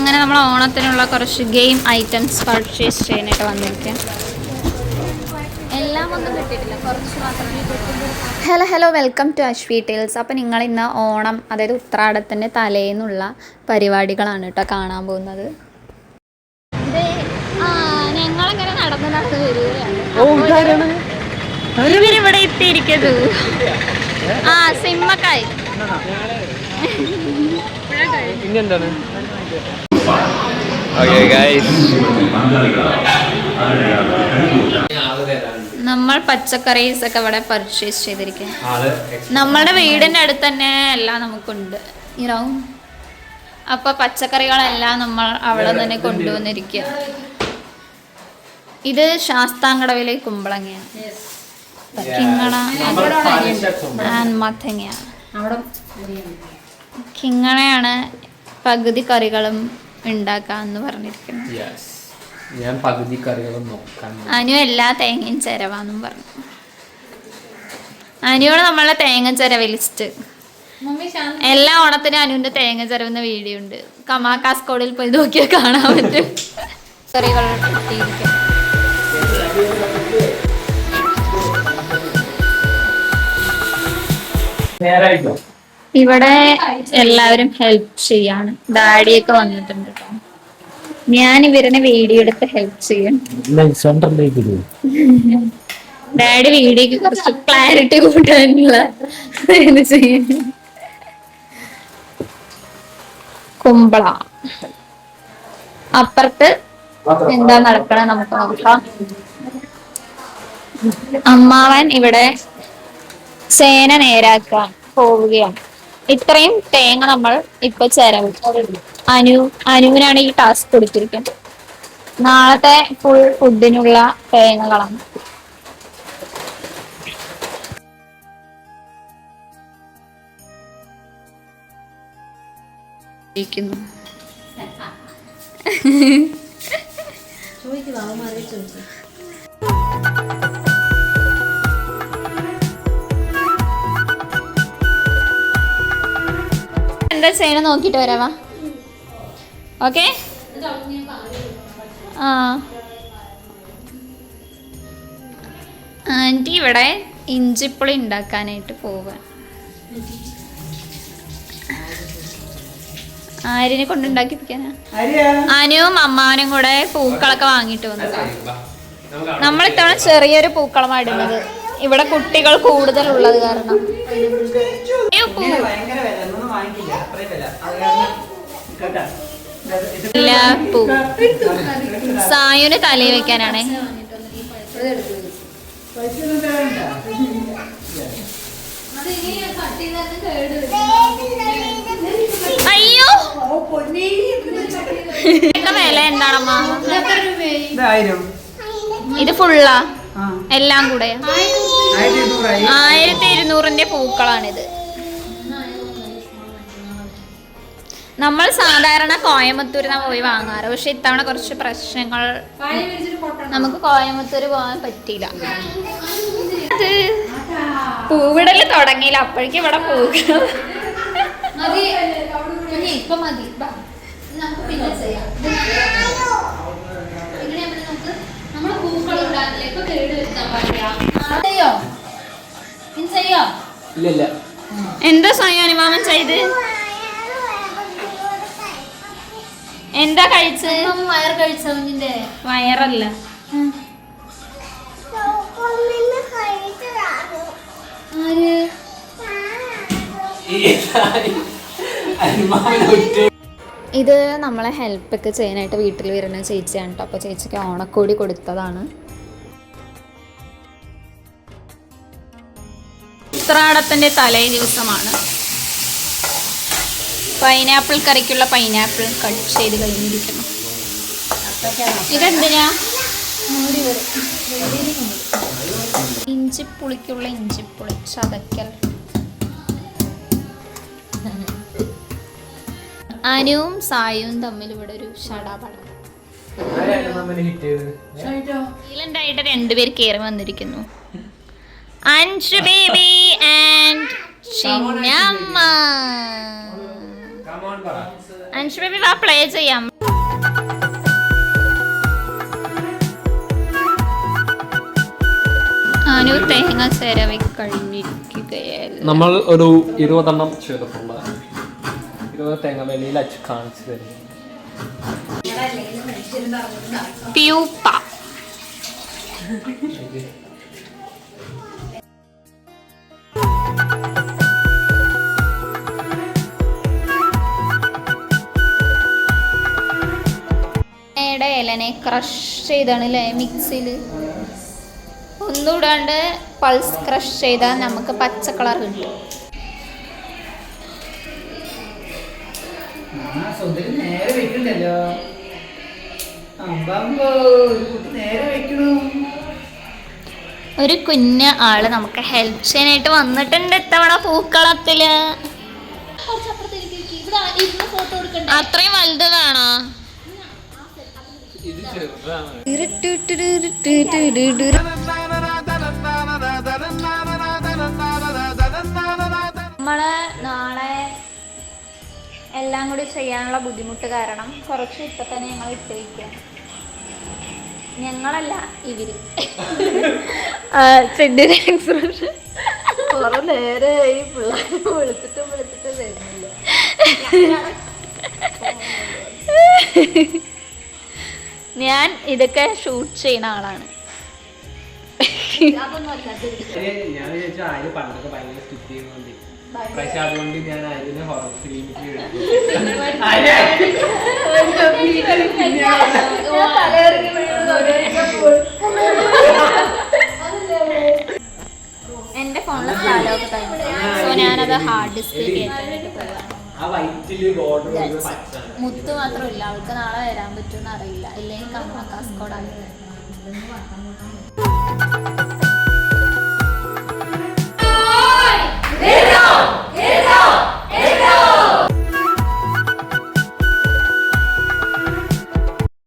അങ്ങനെ നമ്മൾ ഓണത്തിനുള്ള കുറച്ച് ഗെയിം ഐറ്റംസ് പർച്ചേസ് ചെയ്യാനായിട്ട് വന്നിരിക്കാം. എല്ലാം ഒന്നും കിട്ടിയിട്ടില്ല, കുറച്ച് മാത്രമേ കിട്ടിയിട്ടുള്ളൂ. Hello welcome to Ashwi tales. അപ്പോൾ നിങ്ങൾ ഇന്ന് ഓണം, അതായത് ഉത്രാടത്തിൻ്റെ തലേന്നുള്ള പരിപാടികളാണ് കേട്ടോ കാണാൻ പോകുന്നത്. ഞങ്ങളിങ്ങനെ നടന്ന് വരികയാണ്. ഇവരിവിടെ എത്തിയിരിക്കുന്നു. സിമ്മക്കായി നമ്മൾ പച്ചക്കറീസ് ഒക്കെ ഇവിടെ പർച്ചേസ് ചെയ്തിരിക്കും. നമ്മളുടെ വീടിന്റെ അടുത്ത് തന്നെ എല്ലാം നമുക്കുണ്ട്. അപ്പൊ പച്ചക്കറികളെല്ലാം നമ്മൾ അവിടെ തന്നെ കൊണ്ടുവന്നിരിക്കുക. ഇത് ശാസ്താംകടവിലെ കുമ്പളങ്ങയാണ്, കിങ്ങണ മത്തങ്ങയാണ്. കിങ്ങണയാണ് പകുതി കറികളും ഉണ്ടാക്കാന്ന് പറഞ്ഞിരിക്കുന്നു. ഞാൻ പകുതി കറികളും നോക്കാം. അനു എല്ലാ തേങ്ങയും ചിരവാന്നും പറഞ്ഞു. അനുവാണ് നമ്മളെ തേങ്ങ ചിരവ് ലിസ്റ്റ്. എല്ലാ ഓണത്തിനും അനുവിന്റെ തേങ്ങ ചിരവുന്ന വീഡിയോ ഉണ്ട്. കമാ കാസ്കോഡിൽ പോയി നോക്കിയാൽ കാണാൻ പറ്റും. കറികൾ കിട്ടിയിരിക്കും. ഇവിടെ എല്ലാവരും ഹെൽപ്പ് ചെയ്യാണ്. ഡാഡിയൊക്കെ വന്നിട്ടുണ്ട് കേട്ടോ. ഞാൻ ഇവരെ വീഡിയോ എടുത്ത് ഹെൽപ്പ് ചെയ്യും. ഡാഡി വീഡിയോക്ക് കുറച്ച് ക്ലാരിറ്റി കൂട്ടാനുള്ള ഇത് ചെയ്യും. കുമ്പള അപ്പുറത്ത് എന്താ നടക്കണ നമുക്ക് നോക്കാം. അമ്മാവൻ ഇവിടെ ചേന നേരാക്കാൻ പോവുകയാണ്. ഇത്രയും തേങ്ങ നമ്മൾ ഇപ്പൊ ചിരവും. അനുവിനാണ് ഈ ടാസ്ക് കൊടുത്തിരിക്കുന്നത്. നാളത്തെ ഫുൾ ഫുഡിനുള്ള തേങ്ങകളാണ്. എന്താ ചെയ്യണ നോക്കിട്ട് വരാവാ. ഓക്കെ. ആൻറ്റി ഇവിടെ ഇഞ്ചിപ്പുളി ഉണ്ടാക്കാനായിട്ട് പോവാൻ. ആര്യനെ കൊണ്ടുണ്ടാക്കിപ്പിക്കാനാ. അനുവും അമ്മാവനും കൂടെ പൂക്കളൊക്കെ വാങ്ങിട്ട് വന്നു. നമ്മൾ ഇത്തവണ ചെറിയൊരു പൂക്കളമാണ് ഇടുന്നത്, ഇവിടെ കുട്ടികൾ കൂടുതലുള്ളത് കാരണം. സായുന് തലയിൽ വെക്കാനാണേ. അയ്യോ വില എന്താണമ്മ? ഇത് ഫുള്ളാ എല്ലാം കൂടെ 1200 പൂക്കളാണിത്. നമ്മൾ സാധാരണ കോയമ്പത്തൂരിൽ പോയി വാങ്ങാറ്, പക്ഷെ ഇത്തവണ കുറച്ച് പ്രശ്നങ്ങൾ നമുക്ക് കോയമ്പത്തൂർ പോകാൻ പറ്റിയില്ല. അത് പൂവിടല് തുടങ്ങിയില്ല, അപ്പോഴേക്കും ഇവിടെ പൂക്കൾ. എന്താ സ്വയം മാമൻ ചെയ്ത്? എന്താ കഴിച്ചത്? വയർ കഴിച്ചോ? വയറല്ല, ഇത് നമ്മളെ ഹെൽപ്പൊക്കെ ചെയ്യാനായിട്ട് വീട്ടിൽ വരുന്ന ചേച്ചിയാണ് കേട്ടോ. അപ്പോൾ ചേച്ചിക്ക് ഓണക്കോടി കൊടുത്തതാണ്. ഉത്രാടത്തിൻ്റെ തലേ ദിവസമാണ്. പൈനാപ്പിൾ കറിക്കുള്ള പൈനാപ്പിൾ കട്ട് ചെയ്ത് കഴിഞ്ഞിരിക്കുന്നു. ഇതെന്തിനാ? ഇഞ്ചിപ്പുളിക്കുള്ള ഇഞ്ചിപ്പുളി ചതക്കൽ. അനുവും സായും തമ്മിൽ ഇവിടെ ഒരു ഷടാപടം. സൈലന്റായിട്ട് രണ്ടുപേർ കയറി വന്നിരിക്കുന്നു. Anshu baby and Chinnamma. Anshu baby വാ പ്ലേ ചെയ്യാം. അനു തേങ്ങ ചിരവി കഴിഞ്ഞിരിക്കുകയല്ല. നമ്മൾ ഒരു 20 ചെയ്തിട്ടുണ്ട്. 20 തേങ്ങ വെളിയിൽ അച്ഛൻ കാണിച്ചു തരുന്നു. പ്യൂപ്പ ഇലനെ ക്രഷ് ചെയ്താണ് അല്ലേ മിക്സിയിൽ. ഒന്നും ഇടാണ്ട് പൾസ് ക്രഷ് ചെയ്താൽ നമുക്ക് പച്ച കളർ കിട്ടും. ഒരു കുഞ്ഞ ആള് നമുക്ക് ഹെൽപ്പ് ചെയ്യാനായിട്ട് വന്നിട്ടുണ്ട് ഇത്തവണ പൂക്കളത്തില്. അത്രയും വലുത് വേണോ? നമ്മള് നാളെ എല്ലാം കൂടി ചെയ്യാനുള്ള ബുദ്ധിമുട്ട് കാരണം കുറച്ച് ഇപ്പൊ തന്നെ ഞങ്ങൾ ഇട്ട് വയ്ക്കാം. ഞങ്ങളല്ല ഇവര്. ചെടിയുടെ എക്സ്പ്രഷൻ നേരെ ഈ പിള്ളേരെ വിളിച്ചിട്ട് വരുന്നില്ല. ഞാൻ ഇതൊക്കെ ഷൂട്ട് ചെയ്യുന്ന ആളാണ്. അതുകൊണ്ട് ഞാൻ അതിന് ഹൊറർ ഫിലിമിക്ക് എന്റെ ഫോണിലെ സ്ഥലമൊക്കെ കഴിഞ്ഞു. സോ ഞാനത് ഹാർഡ് ഡിസ്കിൽ കയറ്റാനായിട്ട് പോവാണ്. മുത്ത് മാത്രമില്ല, അവൾക്ക് നാളെ വരാൻ പറ്റുമെന്ന് അറിയില്ല. ഇല്ലെങ്കിൽ കാസർഗോഡാണ്.